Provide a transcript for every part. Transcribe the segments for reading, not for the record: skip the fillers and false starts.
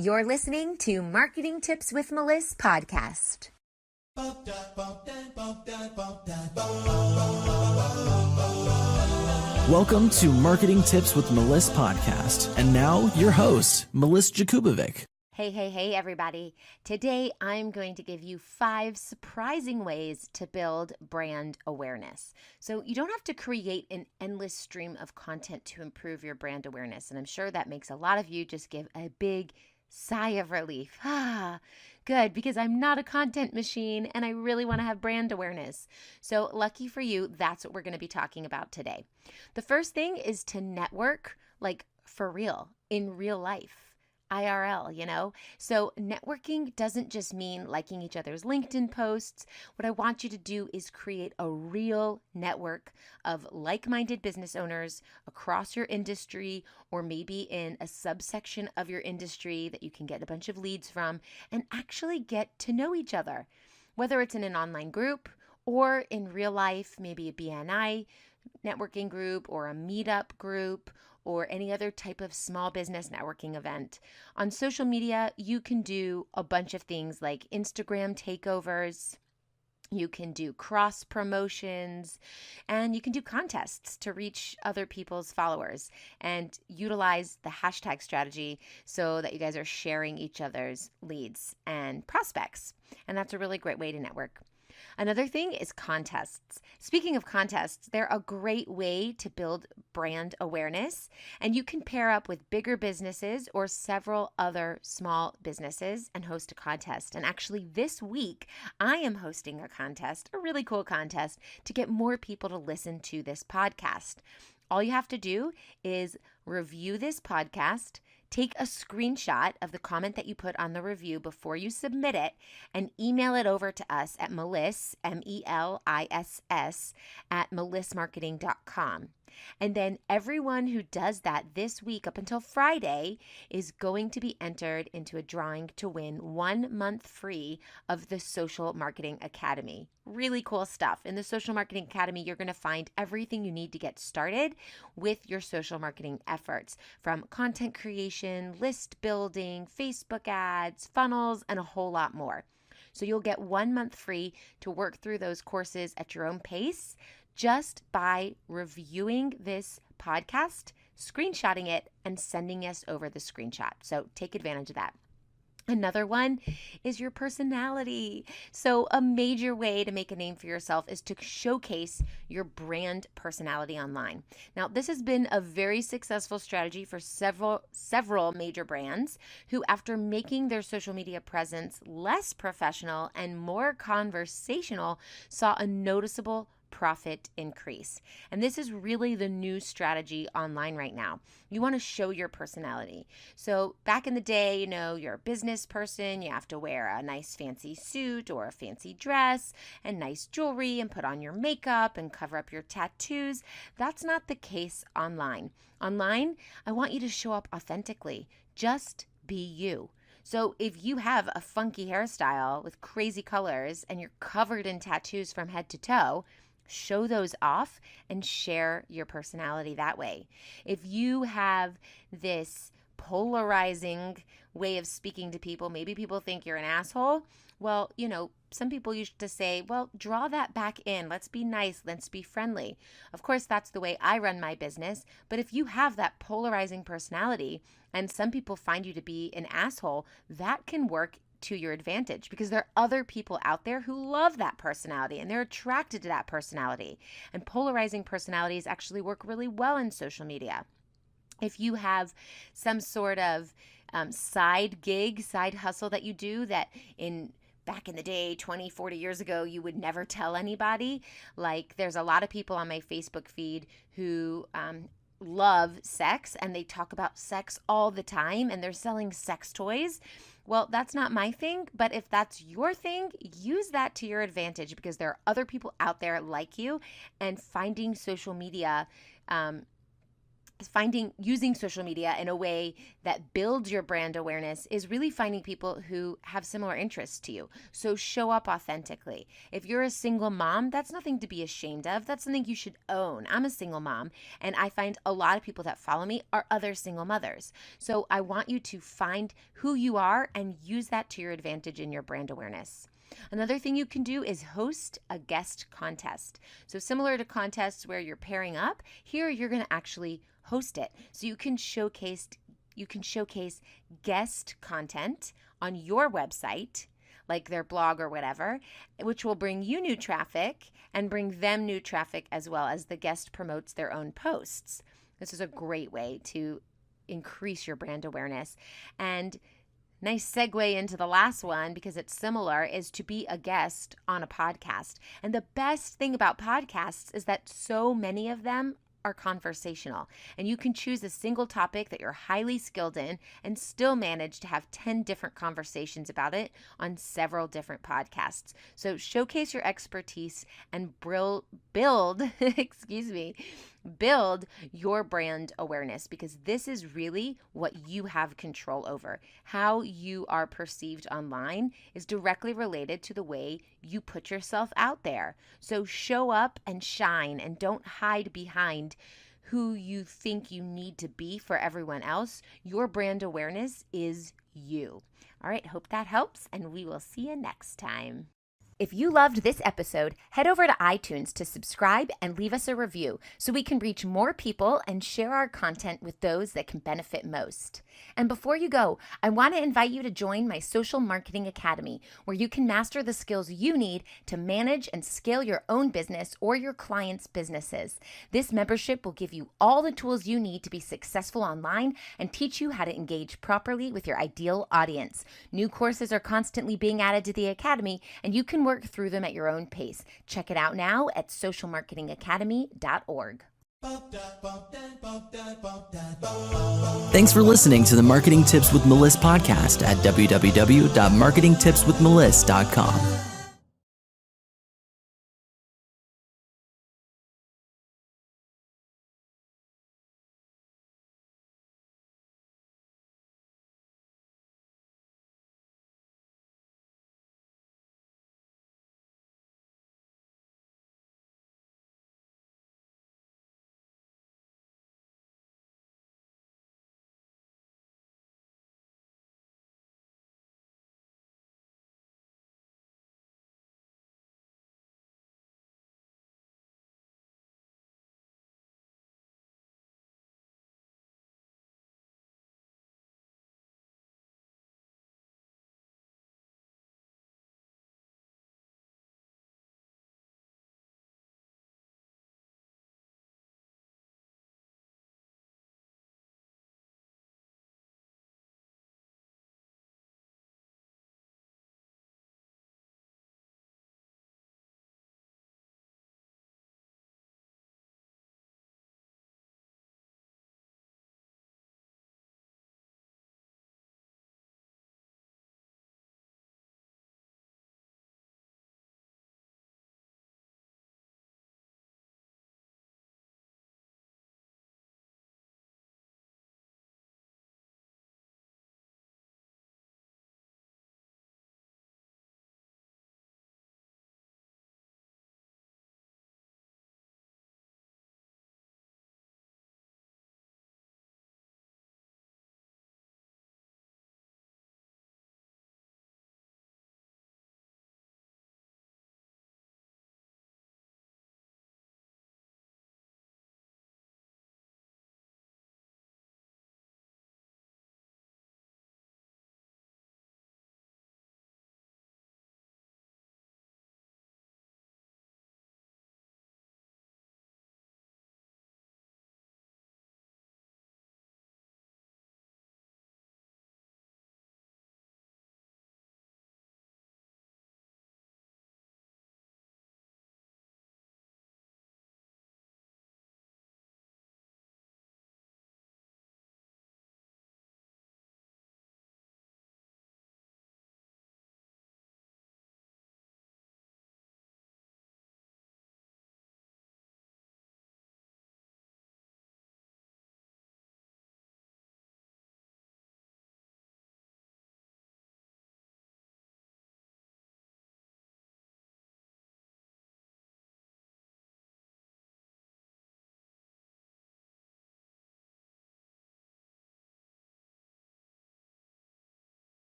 You're listening to Marketing Tips with Meliss podcast. Welcome to Marketing Tips with Meliss podcast. And now your host, Meliss Jakubovic. Hey, everybody. Today, I'm going to give you 5 surprising ways to build brand awareness. So you don't have to create an endless stream of content to improve your brand awareness. And I'm sure that makes a lot of you just give a big sigh of relief. Good, because I'm not a content machine and I really want to have brand awareness. So lucky for you, that's what we're going to be talking about today. The first thing is to network, like for real, in real life. IRL, So networking doesn't just mean liking each other's LinkedIn posts. What I want you to do is create a real network of like-minded business owners across your industry, or maybe in a subsection of your industry that you can get a bunch of leads from and actually get to know each other. Whether it's in an online group or in real life, maybe a BNI networking group or a meetup group, or any other type of small business networking event. On social media, you can do a bunch of things like Instagram takeovers, you can do cross promotions, and you can do contests to reach other people's followers and utilize the hashtag strategy so that you guys are sharing each other's leads and prospects. And that's a really great way to network. Another thing is contests. Speaking of contests, they're a great way to build brand awareness, and you can pair up with bigger businesses or several other small businesses and host a contest. And actually this week, I am hosting a contest, a really cool contest, to get more people to listen to this podcast. All you have to do is review this podcast, take a screenshot of the comment that you put on the review before you submit it, and email it over to us at Meliss, MELISS, at melissmarketing.com. And then everyone who does that this week up until Friday is going to be entered into a drawing to win 1 month free of the Social Marketing Academy. Really cool stuff. In the Social Marketing Academy, you're going to find everything you need to get started with your social marketing efforts, from content creation, list building, Facebook ads, funnels, and a whole lot more. So you'll get 1 month free to work through those courses at your own pace, just by reviewing this podcast, screenshotting it, and sending us over the screenshot. So take advantage of that. Another one is your personality. So a major way to make a name for yourself is to showcase your brand personality online. Now, this has been a very successful strategy for several major brands who, after making their social media presence less professional and more conversational, saw a noticeable profit increase. And this is really the new strategy online right now. You want to show your personality. So back in the day, you're a business person, you have to wear a nice fancy suit or a fancy dress and nice jewelry and put on your makeup and cover up your tattoos. That's not the case online. Online, I want you to show up authentically. Just be you. So if you have a funky hairstyle with crazy colors and you're covered in tattoos from head to toe, show those off and share your personality that way. If you have this polarizing way of speaking to people, maybe people think you're an asshole. Well, some people used to say, well, draw that back in. Let's be nice. Let's be friendly. Of course, that's the way I run my business. But if you have that polarizing personality and some people find you to be an asshole, that can work to your advantage, because there are other people out there who love that personality and they're attracted to that personality. And polarizing personalities actually work really well in social media. If you have some sort of side gig, side hustle that you do that back in the day, 20, 40 years ago, you would never tell anybody. Like, there's a lot of people on my Facebook feed who love sex and they talk about sex all the time and they're selling sex toys. Well, that's not my thing, but if that's your thing, use that to your advantage, because there are other people out there like you, and finding social media using social media in a way that builds your brand awareness is really finding people who have similar interests to you. So show up authentically. If you're a single mom, that's nothing to be ashamed of. That's something you should own. I'm a single mom, and I find a lot of people that follow me are other single mothers. So I want you to find who you are and use that to your advantage in your brand awareness. Another thing you can do is host a guest contest. So similar to contests where you're pairing up, here you're going to actually host it. So you can showcase guest content on your website, like their blog or whatever, which will bring you new traffic and bring them new traffic as well as the guest promotes their own posts. This is a great way to increase your brand awareness. And nice segue into the last one, because it's similar, is to be a guest on a podcast. And the best thing about podcasts is that so many of them are conversational, and you can choose a single topic that you're highly skilled in and still manage to have 10 different conversations about it on several different podcasts. So showcase your expertise and build your brand awareness, because this is really what you have control over. How you are perceived online is directly related to the way you put yourself out there. So show up and shine, and don't hide behind who you think you need to be for everyone else. Your brand awareness is you. All right, hope that helps, and we will see you next time. If you loved this episode, head over to iTunes to subscribe and leave us a review so we can reach more people and share our content with those that can benefit most. And before you go, I want to invite you to join my Social Marketing Academy, where you can master the skills you need to manage and scale your own business or your clients' businesses. This membership will give you all the tools you need to be successful online and teach you how to engage properly with your ideal audience. New courses are constantly being added to the Academy, and you can work through them at your own pace. Check it out now at socialmarketingacademy.org. Thanks for listening to the Marketing Tips with Meliss podcast at www.marketingtipswithmeliss.com.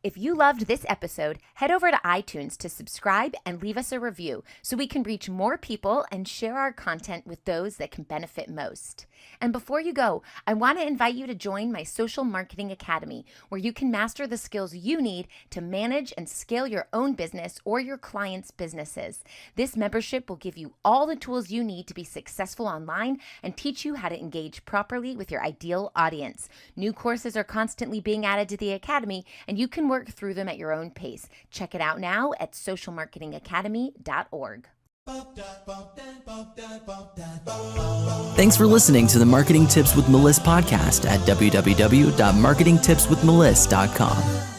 If you loved this episode, head over to iTunes to subscribe and leave us a review so we can reach more people and share our content with those that can benefit most. And before you go, I want to invite you to join my Social Marketing Academy, where you can master the skills you need to manage and scale your own business or your clients' businesses. This membership will give you all the tools you need to be successful online and teach you how to engage properly with your ideal audience. New courses are constantly being added to the Academy, and you can work through them at your own pace. Check it out now at socialmarketingacademy.org. Thanks for listening to the Marketing Tips with Meliss podcast at www.marketingtipswithmeliss.com.